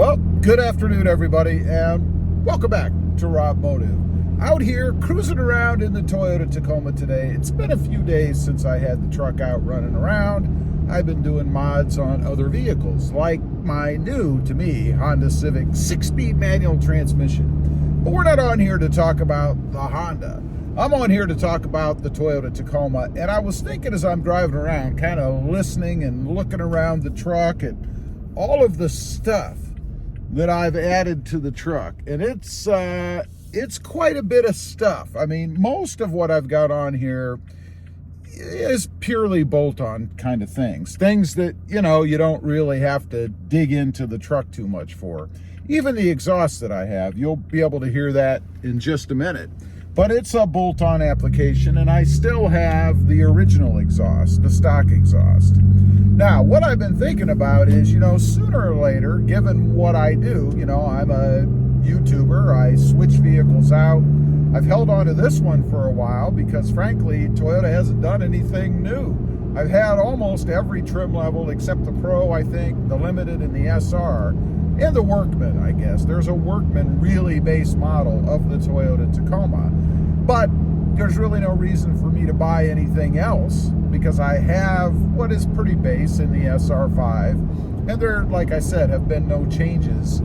Well, good afternoon, everybody, and welcome back to RobMotive. Out here cruising around in the Toyota Tacoma today. It's been a few days since I had the truck out running around. I've been doing mods on other vehicles, like my new, to me, Honda Civic 6-speed manual transmission. But we're not on here to talk about the Honda. I'm on here to talk about the Toyota Tacoma, and I was thinking as I'm driving around, kind of listening and looking around the truck at all of the stuff that I've added to the truck, and it's quite a bit of stuff. I mean, most of what I've got on here is purely bolt-on kind of things that, you know, you don't really have to dig into the truck too much for. Even the exhaust that I have, you'll be able to hear that in just a minute. But it's a bolt-on application, and I still have the original exhaust, the stock exhaust. Now, what I've been thinking about is, you know, sooner or later, given what I do, you know, I'm a YouTuber, I switch vehicles out. I've held on to this one for a while because, frankly, Toyota hasn't done anything new. I've had almost every trim level except the Pro, I think, the Limited, and the SR, and the Workman, I guess. There's a Workman really base model of the Toyota Tacoma. But there's really no reason for me to buy anything else because I have what is pretty base in the SR5, and there, like I said, have been no changes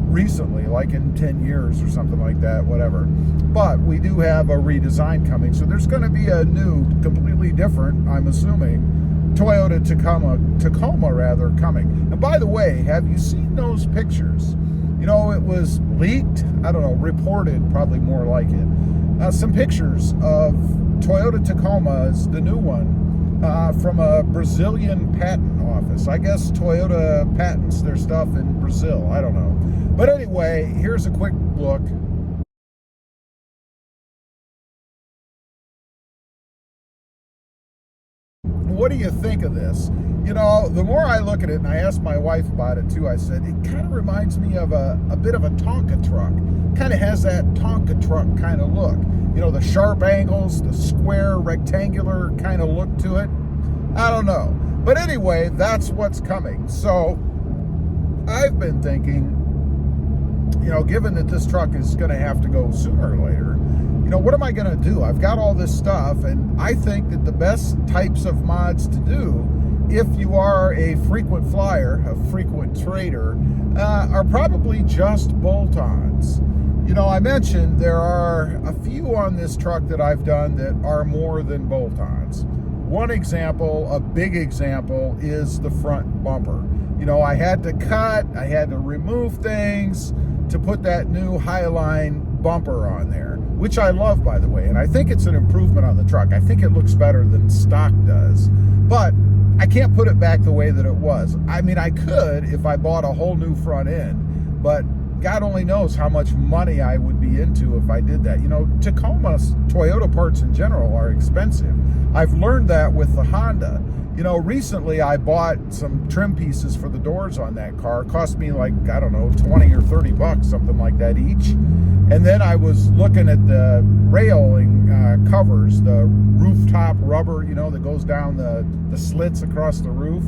recently, like in 10 years or something like that, whatever. But we do have a redesign coming, so there's going to be a new, completely different, I'm assuming, Toyota Tacoma rather, coming. And by the way, have you seen those pictures? You know, it was leaked, I don't know, reported, probably more like it. Some pictures of Toyota Tacomas, the new one, from a Brazilian patent office. I guess Toyota patents their stuff in Brazil, I don't know. But anyway, here's a quick look. What do you think of this? You know, the more I look at it, and I asked my wife about it too, I said, it kind of reminds me of a bit of a Tonka truck. Kind of has that Tonka truck kind of look. You know, the sharp angles, the square, rectangular kind of look to it. I don't know. But anyway, that's what's coming. So I've been thinking, you know, given that this truck is going to have to go sooner or later, you know, what am I going to do? I've got all this stuff, and I think that the best types of mods to do, if you are a frequent flyer, a frequent trader, are probably just bolt-ons. You know, I mentioned there are a few on this truck that I've done that are more than bolt-ons. One example, a big example, is the front bumper. You know, I had to cut, I had to remove things to put that new Highline bumper on there, which I love, by the way, and I think it's an improvement on the truck. I think it looks better than stock does, but I can't put it back the way that it was. I mean, I could if I bought a whole new front end, but God only knows how much money I would be into if I did that. You know, Toyota parts in general are expensive. I've learned that with the Honda. You know, recently I bought some trim pieces for the doors on that car. It cost me like, I don't know, 20 or 30 bucks, something like that each. And then I was looking at the railing covers, the rooftop rubber, you know, that goes down the slits across the roof.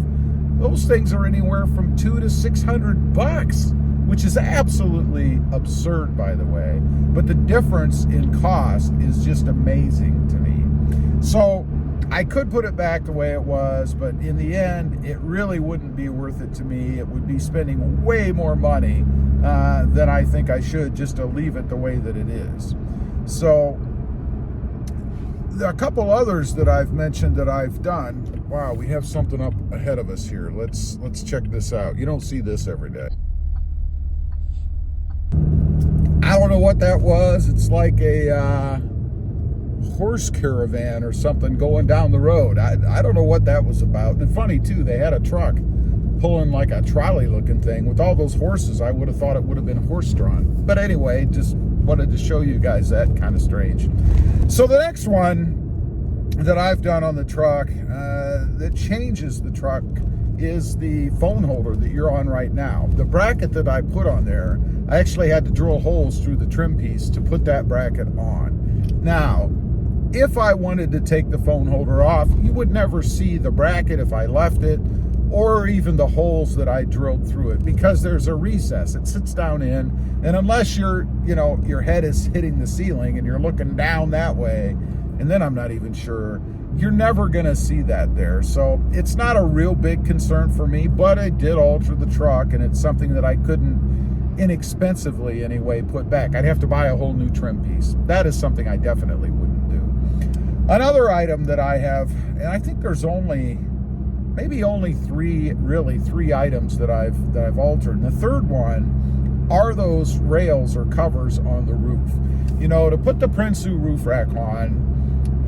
Those things are anywhere from $200 to $600, which is absolutely absurd, by the way. But the difference in cost is just amazing to me. So I could put it back the way it was, but in the end, it really wouldn't be worth it to me. It would be spending way more money than I think I should just to leave it the way that it is. So there are a couple others that I've mentioned that I've done. Wow, we have something up ahead of us here. Let's check this out. You don't see this every day. I don't know what that was. It's like a horse caravan or something going down the road. I don't know what that was about. And funny too, they had a truck pulling like a trolley looking thing with all those horses. I would have thought it would have been horse drawn. But anyway, just wanted to show you guys that. Kind of strange. So the next one that I've done on the truck that changes the truck is the phone holder that you're on right now. The bracket that I put on there, I actually had to drill holes through the trim piece to put that bracket on. Now, if I wanted to take the phone holder off, you would never see the bracket if I left it. or even the holes that I drilled through it, because there's a recess. It sits down in, and unless your head is hitting the ceiling and you're looking down that way, and then I'm not even sure, you're never gonna see that there. So it's not a real big concern for me, but I did alter the truck, and it's something that I couldn't inexpensively anyway put back. I'd have to buy a whole new trim piece. That is something I definitely wouldn't do. Another item that I have, and I think there's maybe only three items that I've altered. And the third one are those rails or covers on the roof. To put the Prinsu roof rack on,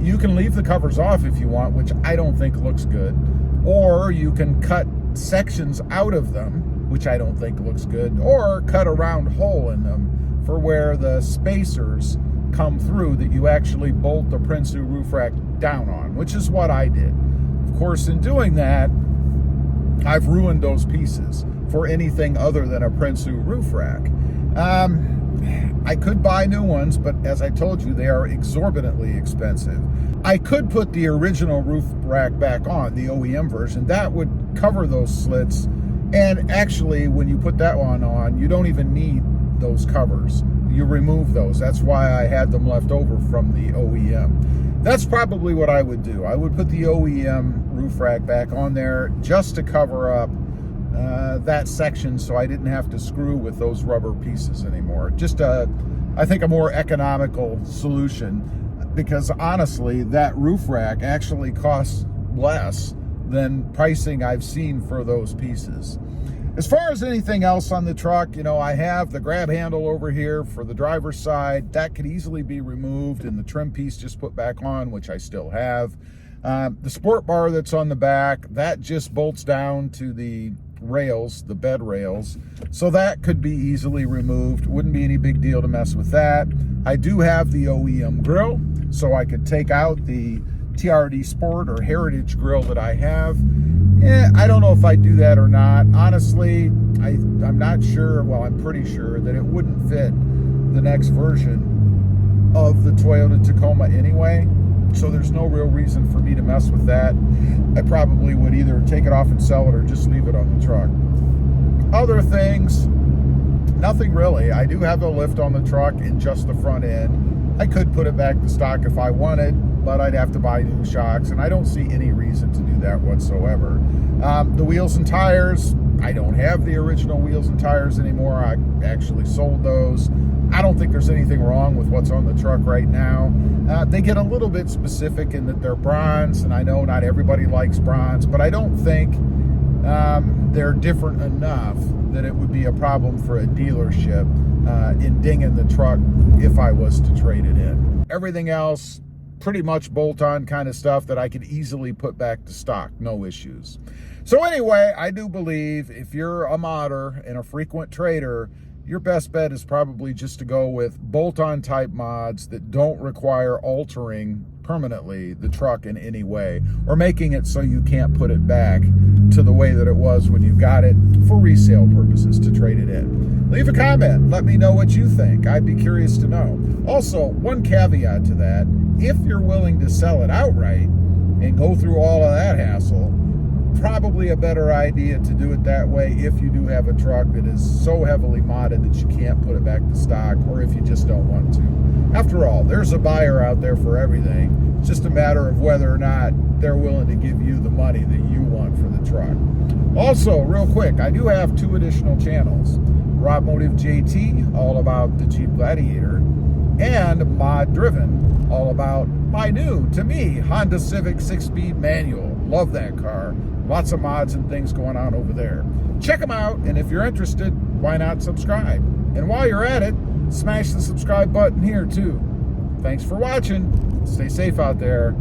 you can leave the covers off if you want, which I don't think looks good, or you can cut sections out of them, which I don't think looks good, or cut a round hole in them for where the spacers come through that you actually bolt the Prinsu roof rack down on, which is what I did. Of course, in doing that, I've ruined those pieces for anything other than a Prinsu roof rack. I could buy new ones, but as I told you, they are exorbitantly expensive. I could put the original roof rack back on, the OEM version. That would cover those slits. And actually, when you put that one on, you don't even need those covers. You remove those. That's why I had them left over from the OEM. That's probably what I would do. I would put the OEM roof rack back on there just to cover up that section, so I didn't have to screw with those rubber pieces anymore. Just I think a more economical solution, because honestly, that roof rack actually costs less than pricing I've seen for those pieces. As far as anything else on the truck, I have the grab handle over here for the driver's side. That could easily be removed and the trim piece just put back on, which I still have. The sport bar that's on the back, that just bolts down to the rails, the bed rails, so that could be easily removed. Wouldn't be any big deal to mess with that. I do have the OEM grill, so I could take out the TRD Sport or Heritage grill that I have. I don't know if I do that or not. Honestly, I'm not sure. Well, I'm pretty sure that it wouldn't fit the next version of the Toyota Tacoma anyway, so there's no real reason for me to mess with that. I probably would either take it off and sell it or just leave it on the truck. Other things, nothing really. I do have a lift on the truck in just the front end. I could put it back to stock if I wanted, but I'd have to buy new shocks, and I don't see any reason to do that whatsoever. The wheels and tires, I don't have the original wheels and tires anymore. I actually sold those. I don't think there's anything wrong with what's on the truck right now. They get a little bit specific in that they're bronze, and I know not everybody likes bronze, but I don't think they're different enough that it would be a problem for a dealership in dinging the truck if I was to trade it in. Everything else, pretty much bolt-on kind of stuff that I could easily put back to stock, no issues. So anyway, I do believe if you're a modder and a frequent trader, your best bet is probably just to go with bolt-on type mods that don't require altering permanently the truck in any way, or making it so you can't put it back to the way that it was when you got it for resale purposes to trade it in. Leave a comment. Let me know what you think. I'd be curious to know. Also, one caveat to that, if you're willing to sell it outright and go through all of that hassle, probably a better idea to do it that way if you do have a truck that is so heavily modded that you can't put it back to stock, or if you just don't want to. After all, there's a buyer out there for everything. It's just a matter of whether or not they're willing to give you the money that you want for the truck. Also, real quick, I do have 2 additional channels. RobMotive JT, all about the Jeep Gladiator, and Mod Driven, all about my new, to me, Honda Civic 6-speed manual. Love that car. Lots of mods and things going on over there. Check them out, and if you're interested, why not subscribe? And while you're at it, smash the subscribe button here too. Thanks for watching. Stay safe out there.